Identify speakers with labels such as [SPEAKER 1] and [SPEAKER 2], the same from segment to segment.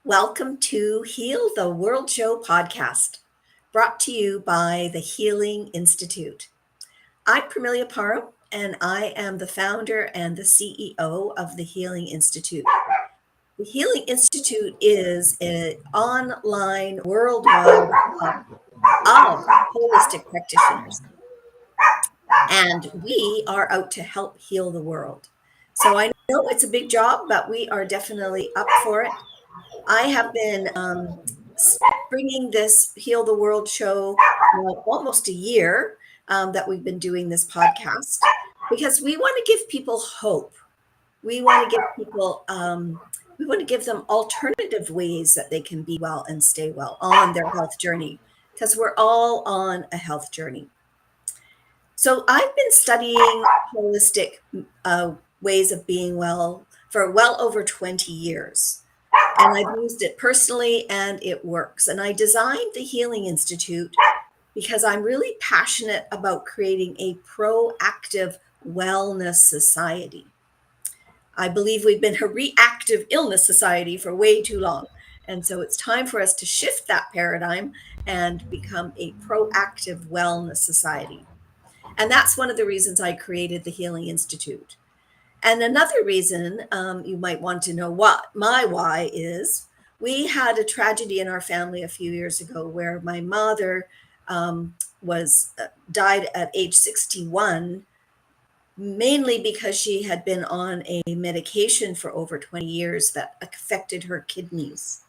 [SPEAKER 1] Welcome to Heal the World Show podcast, brought to you by the Healing Institute. I'm Pramelia Parham, and I am the founder and the CEO of the Healing Institute. The Healing Institute is an online worldwide hub of holistic practitioners, and we are out to help heal the world. So I know it's a big job, but we are definitely up for it. I have been bringing this Heal the World show almost a year that we've been doing this podcast because we want to give people hope. We want to give people, we want to give them alternative ways that they can be well and stay well on their health journey because we're all on a health journey. So I've been studying holistic ways of being well for well over 20 years. And I've used it personally and it works. And I designed the Healing Institute because I'm really passionate about creating a proactive wellness society. I believe we've been a reactive illness society for way too long. And so it's time for us to shift that paradigm and become a proactive wellness society. And that's one of the reasons I created the Healing Institute. And another reason you might want to know what my why is, we had a tragedy in our family a few years ago where my mother died at age 61, mainly because she had been on a medication for over 20 years that affected her kidneys.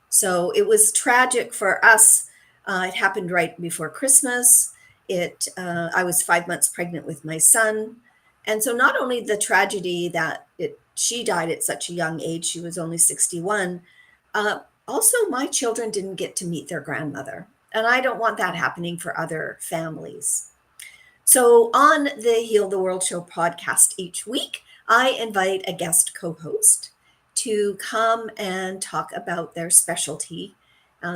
[SPEAKER 1] So it was tragic for us. It happened right before Christmas. I was 5 months pregnant with my son. And so not only the tragedy that she died at such a young age, she was only 61, also my children didn't get to meet their grandmother. And I don't want that happening for other families. So on the Heal the World Show podcast each week, I invite a guest co-host to come and talk about their specialty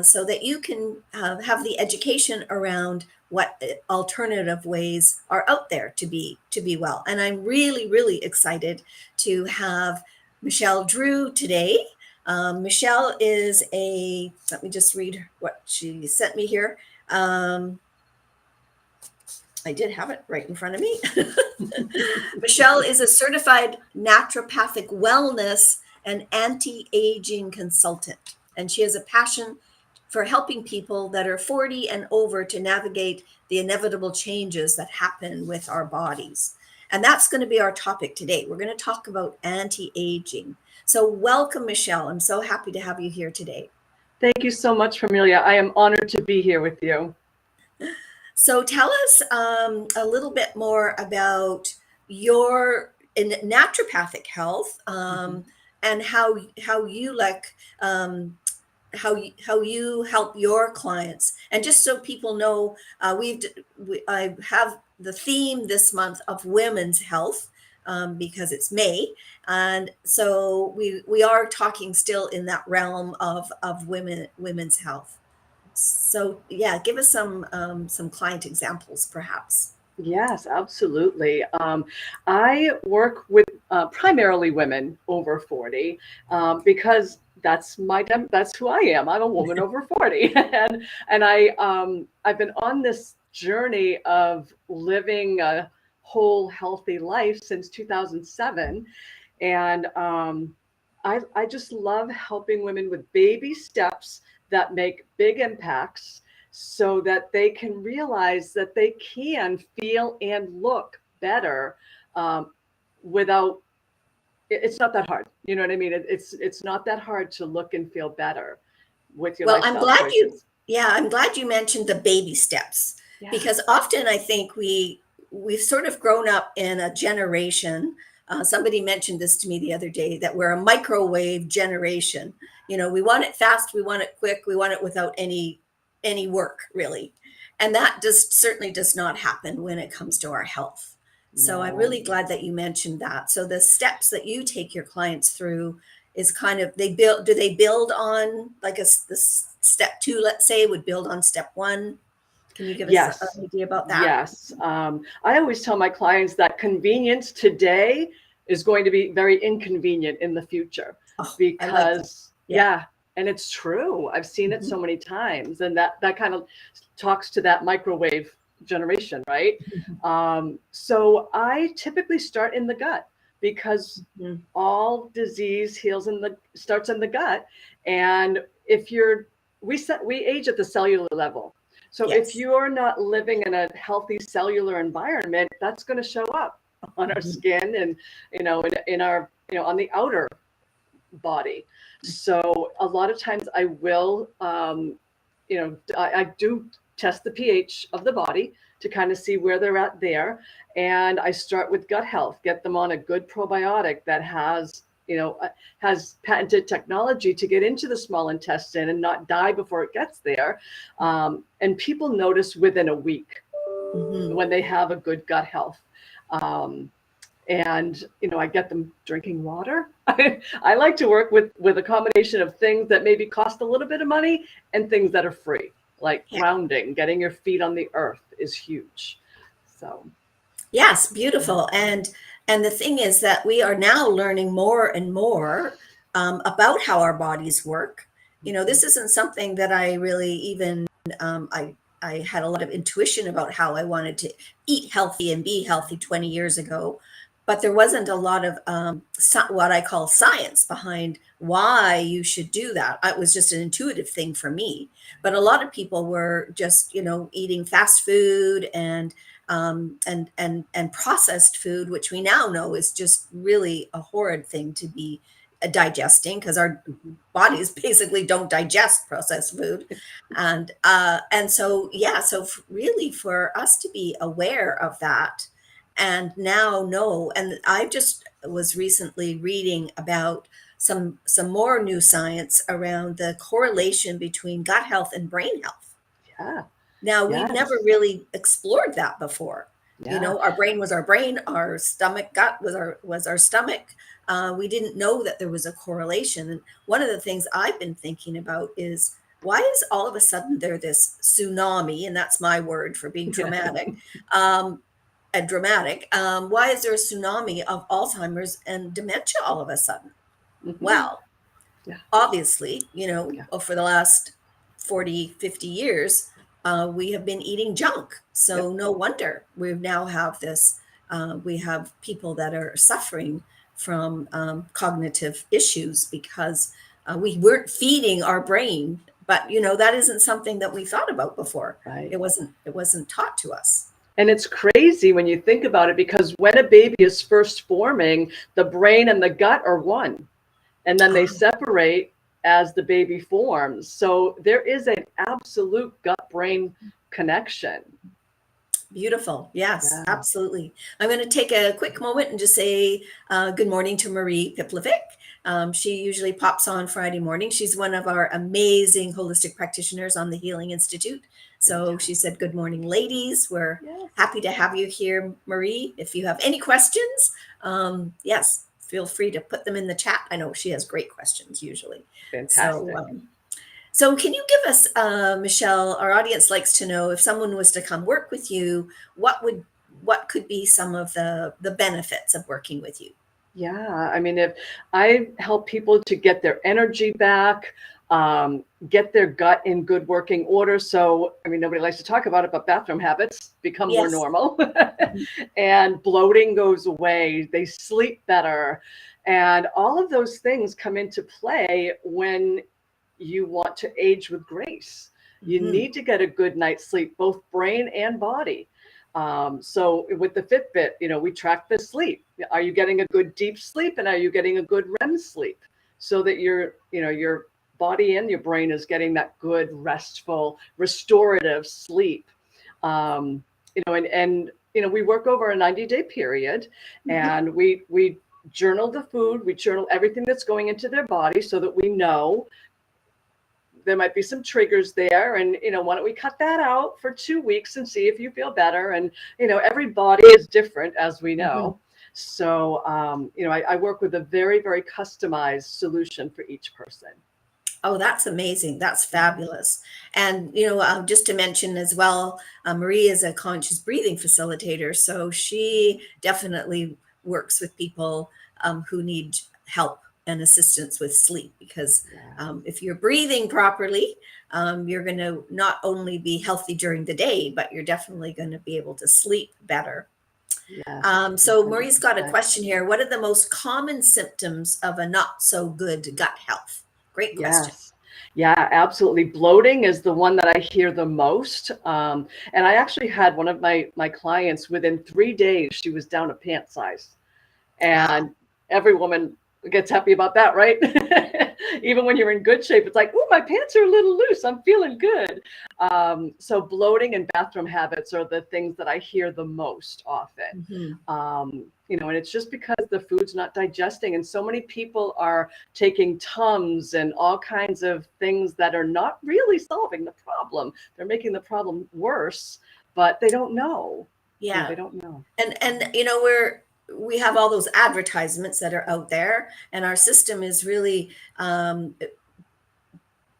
[SPEAKER 1] so that you can have the education around what alternative ways are out there to be well. And I'm really, really excited to have Michelle Drew today. Michelle is let me just read what she sent me here. I did have it right in front of me. Michelle is a certified naturopathic wellness and anti-aging consultant, and she has a passion for helping people that are 40 and over to navigate the inevitable changes that happen with our bodies. And that's going to be our topic today. We're going to talk about anti-aging. So welcome, Michelle. I'm so happy to have you here today.
[SPEAKER 2] Thank you so much, Pramelia. I am honored to be here with you.
[SPEAKER 1] So tell us a little bit more about your naturopathic health and how you how you help your clients. And just so people know, I have the theme this month of women's health because it's May, and so we are talking still in that realm of women's health. So yeah, give us some client examples, perhaps.
[SPEAKER 2] Yes, absolutely. I work with primarily women over 40 because that's who I am. I'm a woman over 40, and I've been on this journey of living a whole healthy life since 2007, and I just love helping women with baby steps that make big impacts so that they can realize that they can feel and look better without, it's not that hard. You know what I mean? It's not that hard to look and feel better with your lifestyle choices.
[SPEAKER 1] I'm glad you mentioned the baby steps because often I think we've sort of grown up in a generation. Somebody mentioned this to me the other day, that we're a microwave generation. You know, we want it fast, we want it quick, we want it without any work, really. And that certainly does not happen when it comes to our health. So I'm really glad that you mentioned that. So the steps that you take your clients through is kind of, do they build on like the step 2, let's say, would build on step 1? Can you give us an idea about that?
[SPEAKER 2] Yes. I always tell my clients that convenience today is going to be very inconvenient in the future because And it's true. I've seen it
[SPEAKER 1] Mhm.
[SPEAKER 2] so many times. And that kind of talks to that microwave generation, right? So I typically start in the gut because
[SPEAKER 1] Mhm.
[SPEAKER 2] all disease starts in the gut. And if we age at the cellular level. So if
[SPEAKER 1] Yes.
[SPEAKER 2] you're not living in a healthy cellular environment, that's going to show up on our
[SPEAKER 1] Mhm.
[SPEAKER 2] skin and, in our, on the outer body. So a lot of times I will, I do test the pH of the body to kind of see where they're at there. And I start with gut health, get them on a good probiotic that has patented technology to get into the small intestine and not die before it gets there. And people notice within a week
[SPEAKER 1] Mhm.
[SPEAKER 2] when they have a good gut health. Um, and I get them drinking water. I like to work with a combination of things that maybe cost a little bit of money and things that are free, like
[SPEAKER 1] Yeah.
[SPEAKER 2] grounding. Getting your feet on the earth is huge. So
[SPEAKER 1] Yes,
[SPEAKER 2] yeah.
[SPEAKER 1] beautiful. And the thing is that we are now learning more and more about how our bodies work. This isn't something that I really even I had a lot of intuition about how I wanted to eat healthy and be healthy 20 years ago, but there wasn't a lot of what I call science behind why you should do that. It was just an intuitive thing for me. But a lot of people were just, eating fast food and processed food, which we now know is just really a horrid thing to be digesting, because our
[SPEAKER 2] Mhm.
[SPEAKER 1] bodies basically don't digest processed food. And so yeah, so really for us to be aware of that and now know. And I just was recently reading about some more new science around the correlation between gut health and brain health.
[SPEAKER 2] Yeah.
[SPEAKER 1] Now, we've never
[SPEAKER 2] Yes.
[SPEAKER 1] really explored that before.
[SPEAKER 2] Yeah.
[SPEAKER 1] Our brain was our brain, our stomach gut was our stomach. We didn't know that there was a correlation. And one of the things I've been thinking about is, why is all of a sudden there this tsunami, and that's my word for being
[SPEAKER 2] Yeah.
[SPEAKER 1] traumatic, and dramatic. Why is there a tsunami of Alzheimer's and dementia all of a sudden?
[SPEAKER 2] Mhm.
[SPEAKER 1] Well,
[SPEAKER 2] Yeah.
[SPEAKER 1] obviously,
[SPEAKER 2] Yeah.
[SPEAKER 1] for the last 40, 50 years, we have been eating junk.
[SPEAKER 2] Yep.
[SPEAKER 1] So no wonder we now have this, we have people that are suffering from cognitive issues because we weren't feeding our brain. But, that isn't something that we thought about before.
[SPEAKER 2] Right.
[SPEAKER 1] It wasn't taught to us.
[SPEAKER 2] And it's crazy when you think about it, because when a baby is first forming, the brain and the gut are one, and then they
[SPEAKER 1] Ah,
[SPEAKER 2] separate as the baby forms. So there is an absolute gut brain connection.
[SPEAKER 1] beautiful. Yes,
[SPEAKER 2] Yeah.
[SPEAKER 1] absolutely. I'm going to take a quick moment and just say good morning to Marie Piplovic. She usually pops on Friday morning. She's one of our amazing holistic practitioners on the Healing Institute. So she
[SPEAKER 2] Fantastic.
[SPEAKER 1] said, good morning, ladies. We're
[SPEAKER 2] Yes.
[SPEAKER 1] happy to have you here, Marie. If you have any questions, yes, feel free to put them in the chat. I know she has great questions usually. So,
[SPEAKER 2] Fantastic.
[SPEAKER 1] so can you give us, Michelle, our audience likes to know, if someone was to come work with you, what could be some of the benefits of working with you?
[SPEAKER 2] Yeah, I mean, if I help people to get their energy back, get their gut in good working order. So, I mean, nobody likes to talk about it, but bathroom habits become more
[SPEAKER 1] Yes.
[SPEAKER 2] normal and bloating goes away. They sleep better. And all of those things come into play when you want to age with grace. You
[SPEAKER 1] Mhm.
[SPEAKER 2] need to get a good night's sleep, both brain and body. So with the Fitbit, we track the sleep. Are you getting a good deep sleep, and are you getting a good REM sleep, so that your body and your brain is getting that good, restful, restorative sleep. And we work over a 90-day period,
[SPEAKER 1] Mhm.
[SPEAKER 2] and we journal the food, we journal everything that's going into their body, so that we know there might be some triggers there, and why don't we cut that out for 2 weeks and see if you feel better. And every body is different, as we
[SPEAKER 1] Mhm.
[SPEAKER 2] know. So I work with a very, very customized solution for each person.
[SPEAKER 1] Oh, that's amazing. That's fabulous. And, just to mention as well, Marie is a conscious breathing facilitator. So she definitely works with people who need help and assistance with sleep, because
[SPEAKER 2] Yeah.
[SPEAKER 1] if you're breathing properly, you're going to not only be healthy during the day, but you're definitely going to be able to sleep better.
[SPEAKER 2] Yes.
[SPEAKER 1] So Marie's got a
[SPEAKER 2] 100%.
[SPEAKER 1] question here. What are the most common symptoms of a not so good gut health? Great question.
[SPEAKER 2] Yes. Yeah, absolutely. Bloating is the one that I hear the most. And I actually had one of my clients within 3 days, she was down a pant size.
[SPEAKER 1] Wow.
[SPEAKER 2] And every woman gets happy about that, right? Even when you're in good shape, it's like, oh, my pants are a little loose. I'm feeling good. So bloating and bathroom habits are the things that I hear the most often.
[SPEAKER 1] Mhm.
[SPEAKER 2] And it's just because the food's not digesting. And so many people are taking Tums and all kinds of things that are not really solving the problem. They're making the problem worse, but they don't know.
[SPEAKER 1] Yeah.
[SPEAKER 2] They don't know.
[SPEAKER 1] And we have all those advertisements that are out there, and our system is really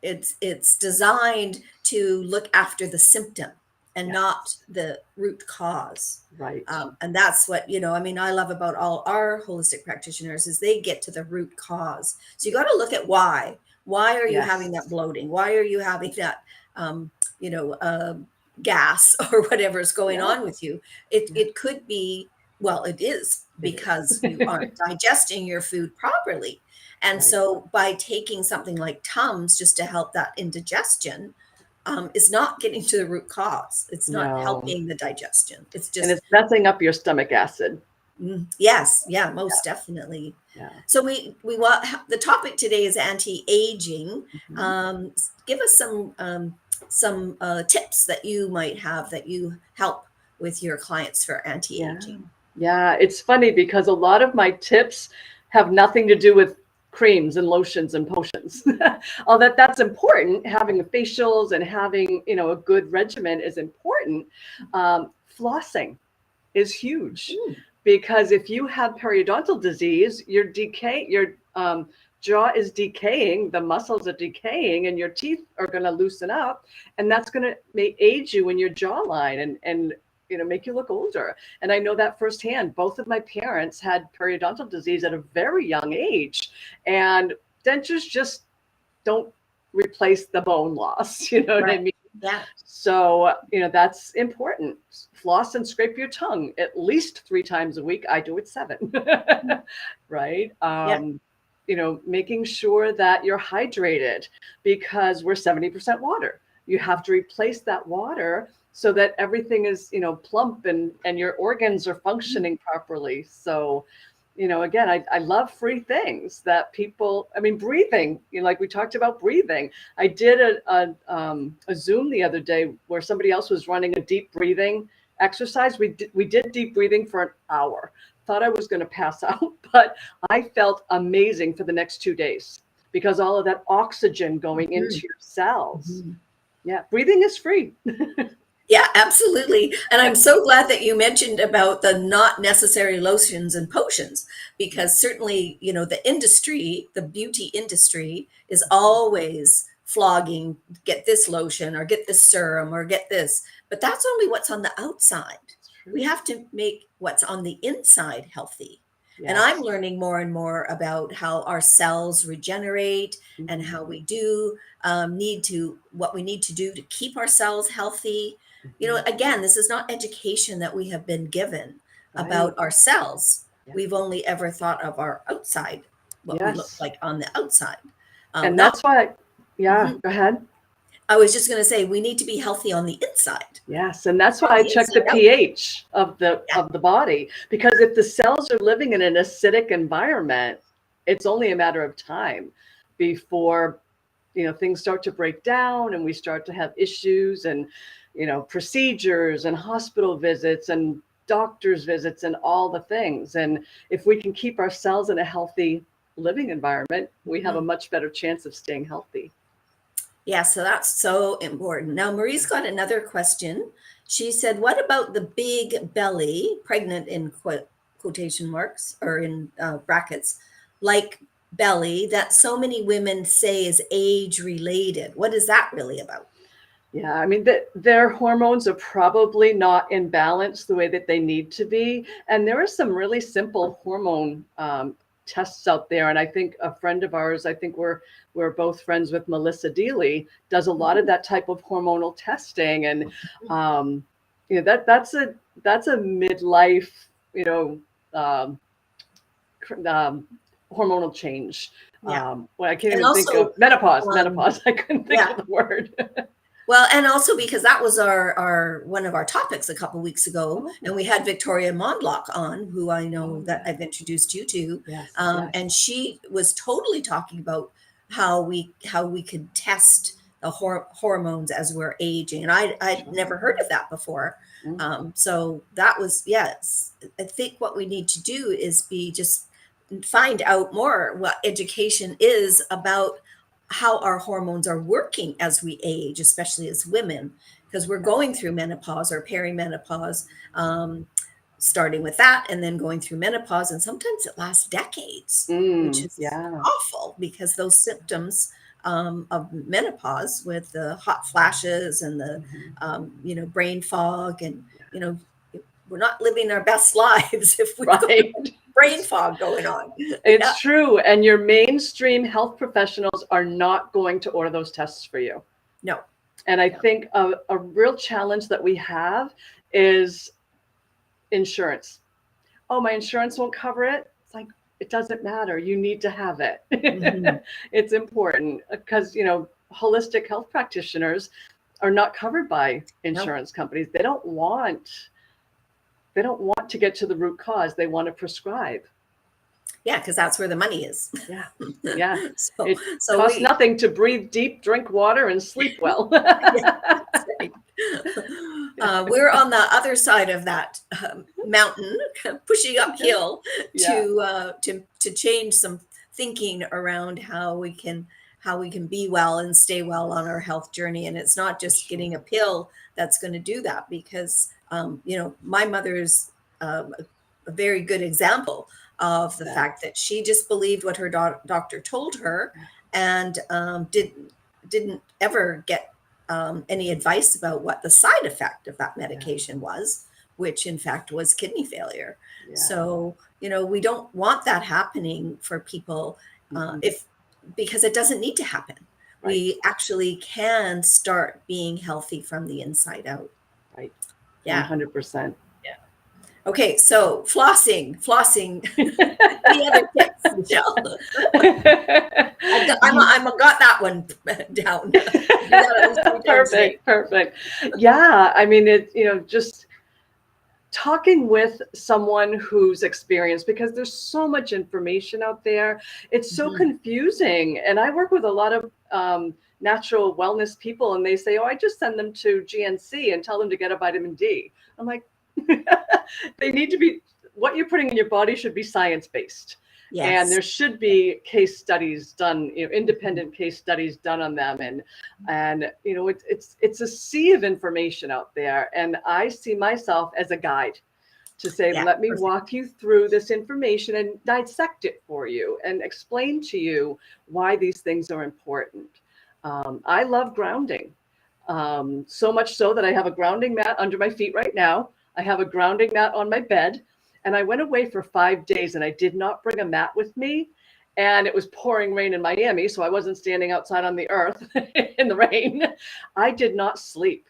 [SPEAKER 1] it's designed to look after the symptom and
[SPEAKER 2] Yes.
[SPEAKER 1] not the root cause.
[SPEAKER 2] Right.
[SPEAKER 1] And that's what, I mean, I love about all our holistic practitioners is they get to the root cause. So you got to look at why are you having that
[SPEAKER 2] Yes.
[SPEAKER 1] bloating? Why are you having that um, you know uh, gas or whatever is going
[SPEAKER 2] Yeah.
[SPEAKER 1] on with you?
[SPEAKER 2] Yeah.
[SPEAKER 1] It could be, well, it is
[SPEAKER 2] It
[SPEAKER 1] because
[SPEAKER 2] is.
[SPEAKER 1] you aren't digesting your food properly. And
[SPEAKER 2] Right.
[SPEAKER 1] so by taking something like Tums just to help that indigestion, is not getting to the root cause. It's not
[SPEAKER 2] No.
[SPEAKER 1] helping the digestion. It's
[SPEAKER 2] And
[SPEAKER 1] just,
[SPEAKER 2] it's messing up your stomach acid.
[SPEAKER 1] yes, yeah,
[SPEAKER 2] Yeah.
[SPEAKER 1] most definitely.
[SPEAKER 2] Yeah.
[SPEAKER 1] So we want, the topic today is anti-aging.
[SPEAKER 2] Mhm.
[SPEAKER 1] Give us some tips that you might have that you help with your clients for
[SPEAKER 2] Yeah.
[SPEAKER 1] anti-aging.
[SPEAKER 2] Yeah. It's funny because a lot of my tips have nothing to do with creams and lotions and potions. Although that's important, having the facials and having, a good regimen is important. Flossing is huge
[SPEAKER 1] Mm,
[SPEAKER 2] because if you have periodontal disease, your jaw is decaying, the muscles are decaying, and your teeth are going to loosen up, and that's going to age you in your jawline and make you look older. And I know that firsthand. Both of my parents had periodontal disease at a very young age, and dentures just don't replace the bone loss. You know what I
[SPEAKER 1] right.
[SPEAKER 2] mean?
[SPEAKER 1] Yeah.
[SPEAKER 2] So, that's important. Floss and scrape your tongue at least 3 times a week. I do it 7, right?
[SPEAKER 1] Yeah.
[SPEAKER 2] Making sure that you're hydrated because we're 70% water. You have to replace that water so that everything is, plump and your organs are functioning properly. So, again, I love free things that people, I mean, breathing, like we talked about breathing. I did a Zoom the other day where somebody else was running a deep breathing exercise. We did deep breathing for an hour. Thought I was going to pass out, but I felt amazing for the next 2 days because all of that oxygen going
[SPEAKER 1] Mhm.
[SPEAKER 2] into your cells.
[SPEAKER 1] Mhm.
[SPEAKER 2] Yeah, breathing is free.
[SPEAKER 1] Yeah, absolutely. And I'm so glad that you mentioned about the not necessary lotions and potions, because certainly, the industry, the beauty industry, is always flogging, get this lotion or get this serum or get this. But that's only what's on the outside.
[SPEAKER 2] It's true.
[SPEAKER 1] We have to make what's on the inside healthy. And I'm
[SPEAKER 2] Yes.
[SPEAKER 1] learning more and more about how our cells regenerate and
[SPEAKER 2] Mhm.
[SPEAKER 1] how we do what we need to do to keep our cells healthy.
[SPEAKER 2] Mhm.
[SPEAKER 1] Again, this is not education that we have been given
[SPEAKER 2] Right.
[SPEAKER 1] about ourselves.
[SPEAKER 2] Yeah.
[SPEAKER 1] We've only ever thought of our outside, what we look
[SPEAKER 2] Yes.
[SPEAKER 1] like on the outside.
[SPEAKER 2] And
[SPEAKER 1] Not,
[SPEAKER 2] that's why, yeah,
[SPEAKER 1] Mhm.
[SPEAKER 2] go ahead.
[SPEAKER 1] I was just going to say we need to be healthy on the inside,
[SPEAKER 2] Yes, and that's why
[SPEAKER 1] from
[SPEAKER 2] I
[SPEAKER 1] the
[SPEAKER 2] check the
[SPEAKER 1] inside out.
[SPEAKER 2] pH of the
[SPEAKER 1] Yeah.
[SPEAKER 2] of the body because if the cells are living in an acidic environment, it's only a matter of time before things start to break down and we start to have issues and procedures and hospital visits and doctor's visits and all the things. And if we can keep our cells in a healthy living environment, we have a
[SPEAKER 1] Mhm.
[SPEAKER 2] much better chance of staying healthy.
[SPEAKER 1] Yeah, so that's so important. Now, Marie's got another question. She said, "What about the big belly, pregnant in quotation marks or in brackets, like belly that so many women say is age related? What is that really about?"
[SPEAKER 2] Yeah, I mean, their hormones are probably not in balance the way that they need to be. And there are some really simple hormone tests out there. And I think a friend of ours, I think we're both friends with Melissa Deely, does a lot of that type of hormonal testing. And that's a midlife, um, hormonal change.
[SPEAKER 1] Yeah.
[SPEAKER 2] Well, I can't
[SPEAKER 1] And
[SPEAKER 2] even think
[SPEAKER 1] also,
[SPEAKER 2] of menopause. I couldn't think of the word.
[SPEAKER 1] Well, and also because that was our one of our topics a couple weeks ago, and we had Victoria Mondlock on, who I know that I've introduced you to,
[SPEAKER 2] Yes.
[SPEAKER 1] and she was totally talking about how we could test the hormones as we're aging, and I'd never heard of that before. So that was, yes, I think what we need to do is just find out more what education is about how our hormones are working as we age, especially as women, because we're going through menopause or perimenopause, starting with that and then going through menopause. And sometimes it lasts decades, which is awful, because those symptoms of menopause with the hot flashes and the, brain fog, and, we're not living our best lives if we've got brain fog going on.
[SPEAKER 2] It's true. And your mainstream health professionals are not going to order those tests for you.
[SPEAKER 1] No.
[SPEAKER 2] And I think a real challenge that we have is insurance. Oh, my insurance won't cover it. It's like, it doesn't matter. You need to have it. It's important, because, holistic health practitioners are not covered by insurance companies. They don't want to get to the root cause. They want to prescribe.
[SPEAKER 1] Yeah, because that's where the money is.
[SPEAKER 2] Yeah.
[SPEAKER 1] So
[SPEAKER 2] costs nothing to breathe deep, drink water, and sleep well.
[SPEAKER 1] We're on the other side of that mountain, pushing uphill to change some thinking around how we can be well and stay well on our health journey. And it's not just getting a pill that's going to do that, because my mother is a very good example of the fact that she just believed what her doctor told her, and didn't ever get any advice about what the side effect of that medication was, which in fact was kidney failure. So we don't want that happening for people, because it doesn't need to happen. We actually can start being healthy from the inside out.
[SPEAKER 2] Right.
[SPEAKER 1] Yeah.
[SPEAKER 2] 100%.
[SPEAKER 1] Yeah. Okay, so flossing. Any other tips, Michelle? I got that one down.
[SPEAKER 2] Perfect. Yeah, I mean, just talking with someone who's experienced, because there's so much information out there. It's so confusing. And I work with a lot of natural wellness people, and they say, oh, I just send them to GNC and tell them to get a vitamin D. I'm like, they need to be, what you're putting in your body should be science-based. Yes. And there should be case studies done, independent case studies done on them. And it's a sea of information out there. And I see myself as a guide to say, let me walk you through this information and dissect it for you and explain to you why these things are important. I love grounding, so much so that I have a grounding mat under my feet right now. I have a grounding mat on my bed. And I went away for 5 days, and I did not bring a mat with me. And it was pouring rain in Miami, so I wasn't standing outside on the earth in the rain. I did not sleep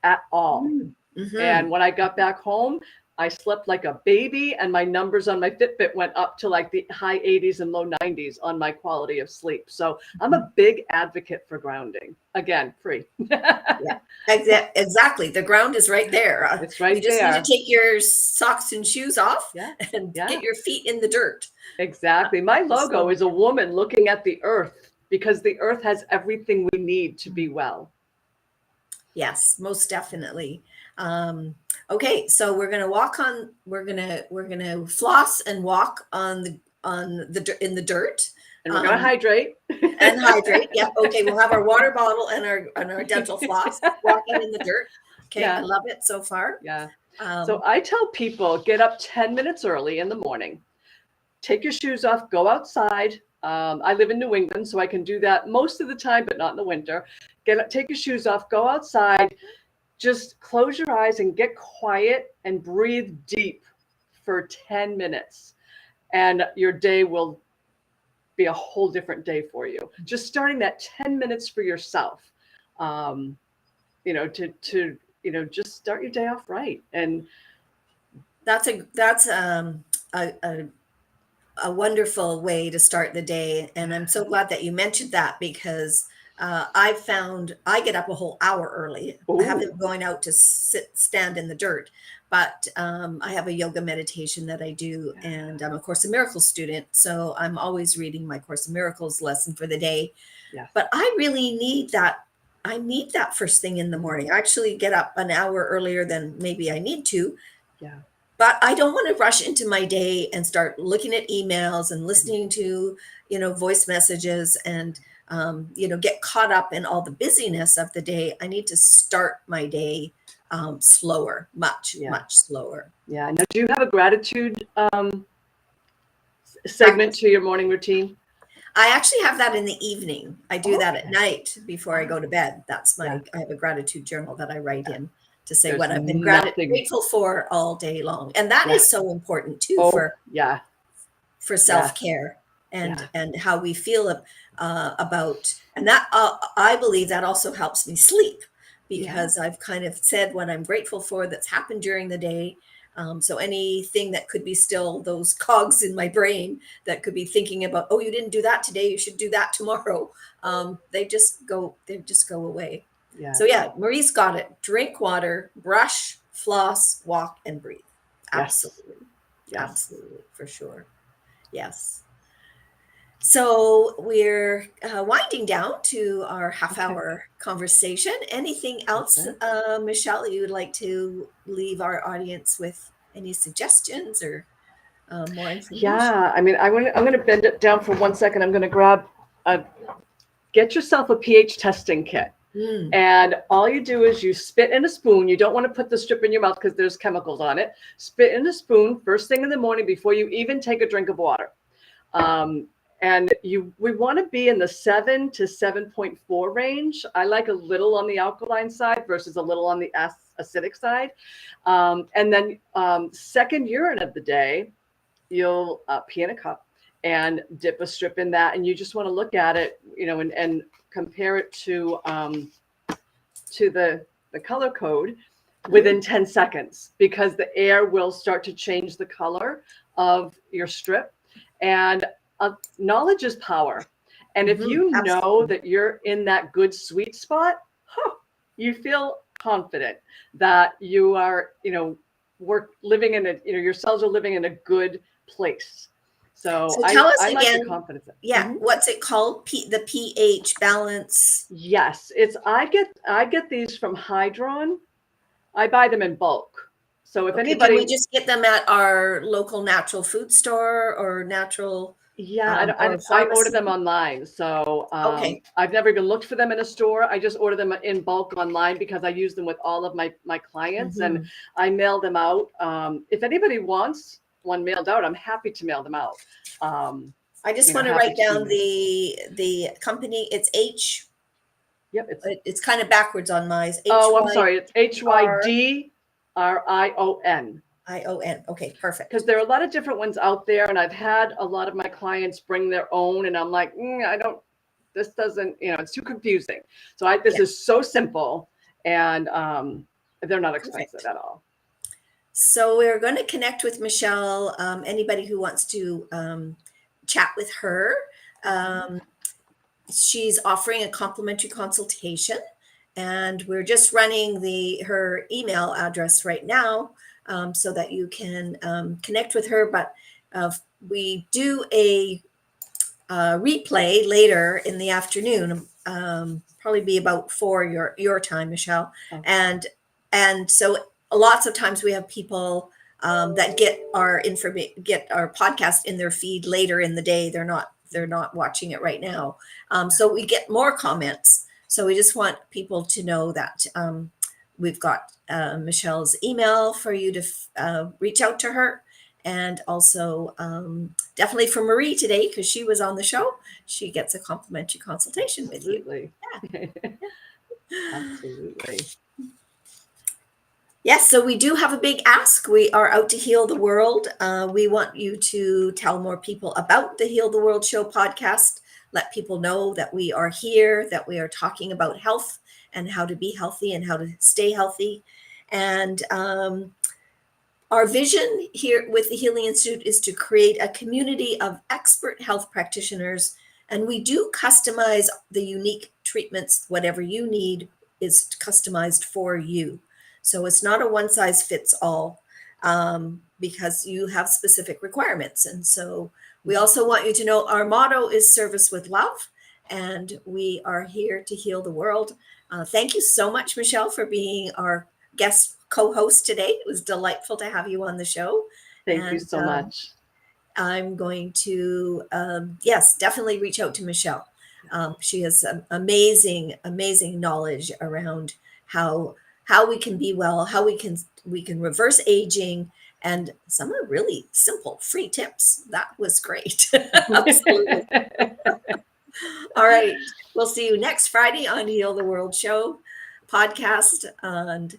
[SPEAKER 2] at all. And when I got back home, I slept like a baby, and my numbers on my Fitbit went up to like the high 80s and low 90s on my quality of sleep. So I'm a big advocate for grounding. Again, free.
[SPEAKER 1] Exactly. The ground is right there.
[SPEAKER 2] It's right there.
[SPEAKER 1] You just need to take your socks and shoes off and get your feet in the dirt.
[SPEAKER 2] Exactly. My logo is a woman looking at the earth, because the earth has everything we need to be well.
[SPEAKER 1] Yes, most definitely. Okay, so we're gonna floss and walk in the dirt.
[SPEAKER 2] And we're gonna hydrate.
[SPEAKER 1] And hydrate. Yeah. Okay, we'll have our water bottle and our dental floss, walking in the dirt. Okay, I love it so far.
[SPEAKER 2] Yeah. So I tell people, get up 10 minutes early in the morning, take your shoes off, go outside. I live in New England, so I can do that most of the time, but not in the winter. Take your shoes off, go outside, just close your eyes and get quiet and breathe deep for 10 minutes. and your day will be a whole different day for you. Just starting that 10 minutes for yourself, just start your day off right. And
[SPEAKER 1] that's a wonderful way to start the day. And I'm so glad that you mentioned that, because I found I get up a whole hour early. I haven't going out to stand in the dirt, but I have a yoga meditation that I do, and I'm a Course in Miracles student. So I'm always reading my Course in Miracles lesson for the day.
[SPEAKER 2] Yes.
[SPEAKER 1] But I really need that. I need that first thing in the morning. I actually get up an hour earlier than maybe I need to.
[SPEAKER 2] Yeah.
[SPEAKER 1] But I don't want to rush into my day and start looking at emails and listening to, voice messages and, get caught up in all the busyness of the day. I need to start my day slower, much slower.
[SPEAKER 2] Yeah. Now, do you have a gratitude segment to your morning routine?
[SPEAKER 1] I actually have that in the evening. I do that at night before I go to bed. I have a gratitude journal that I write in to say what I've been grateful for all day long. And that is so important too for self-care and how we feel about, and that I believe that also helps me sleep, because I've kind of said what I'm grateful for that's happened during the day. So anything that could be still those cogs in my brain that could be thinking about, oh, you didn't do that today, you should do that tomorrow. They just go away. Yeah. So Marie's got it. Drink water, brush, floss, walk, and breathe. Absolutely. Yes. Absolutely. For sure. Yes. So we're winding down to our half-hour conversation. Anything else, Michelle, you would like to leave our audience with? Any suggestions or more information?
[SPEAKER 2] Yeah, I mean, I'm going to bend it down for 1 second. I'm going to grab get yourself a pH testing kit. And all you do is you spit in a spoon. You don't want to put the strip in your mouth because there's chemicals on it. Spit in a spoon first thing in the morning before you even take a drink of water. And we want to be in the 7 to 7.4 range. I like a little on the alkaline side versus a little on the acidic side. And then second urine of the day, you'll pee in a cup and dip a strip in that. And you just want to look at it, and compare it to the color code within 10 seconds, because the air will start to change the color of your strip. And knowledge is power. And if you know that you're in that good sweet spot, you feel confident that you are, living in your cells are living in a good place. So
[SPEAKER 1] tell us
[SPEAKER 2] I
[SPEAKER 1] again.
[SPEAKER 2] Like the confidence.
[SPEAKER 1] What's it called? The pH balance.
[SPEAKER 2] Yes, I get these from Hydron. I buy them in bulk. So if anybody,
[SPEAKER 1] can we just get them at our local natural food store or natural?
[SPEAKER 2] I order them online. So I've never even looked for them in a store. I just order them in bulk online because I use them with all of my clients, and I mail them out. If anybody wants one mailed out, I'm happy to mail them out.
[SPEAKER 1] I just want to write down the company. It's H.
[SPEAKER 2] Yep.
[SPEAKER 1] It's kind of backwards on mine.
[SPEAKER 2] I'm sorry. It's HYDRION.
[SPEAKER 1] ION. Okay, perfect.
[SPEAKER 2] Because there are a lot of different ones out there, and I've had a lot of my clients bring their own, and I'm like, this doesn't, it's too confusing. So this is so simple, and they're not expensive at all.
[SPEAKER 1] So we're going to connect with Michelle. Anybody who wants to chat with her, she's offering a complimentary consultation, and we're just running her email address right now so that you can connect with her. But we do a replay later in the afternoon, probably be about 4 your time, Michelle. Okay. And so lots of times we have people that get our podcast in their feed later in the day. They're not watching it right now. So we get more comments. So we just want people to know that we've got Michelle's email for you to reach out to her. And also definitely for Marie today, because she was on the show, she gets a complimentary consultation with you.
[SPEAKER 2] Yeah. Absolutely.
[SPEAKER 1] Yes, so we do have a big ask. We are out to heal the world. We want you to tell more people about the Heal the World Show podcast. Let people know that we are here, that we are talking about health and how to be healthy and how to stay healthy. And our vision here with the Healing Institute is to create a community of expert health practitioners, and we do customize the unique treatments. Whatever you need is customized for you. So it's not a one size fits all, because you have specific requirements. And so we also want you to know our motto is service with love, and we are here to heal the world. Thank you so much, Michelle, for being our guest co-host today. It was delightful to have you on the show.
[SPEAKER 2] Thank you
[SPEAKER 1] And
[SPEAKER 2] so much.
[SPEAKER 1] I'm going to, yes, definitely reach out to Michelle. She has amazing, amazing knowledge around how we can be well, how we can reverse aging, and some are really simple free tips. That was great. Absolutely. All right. We'll see you next Friday on Heal the World Show podcast. And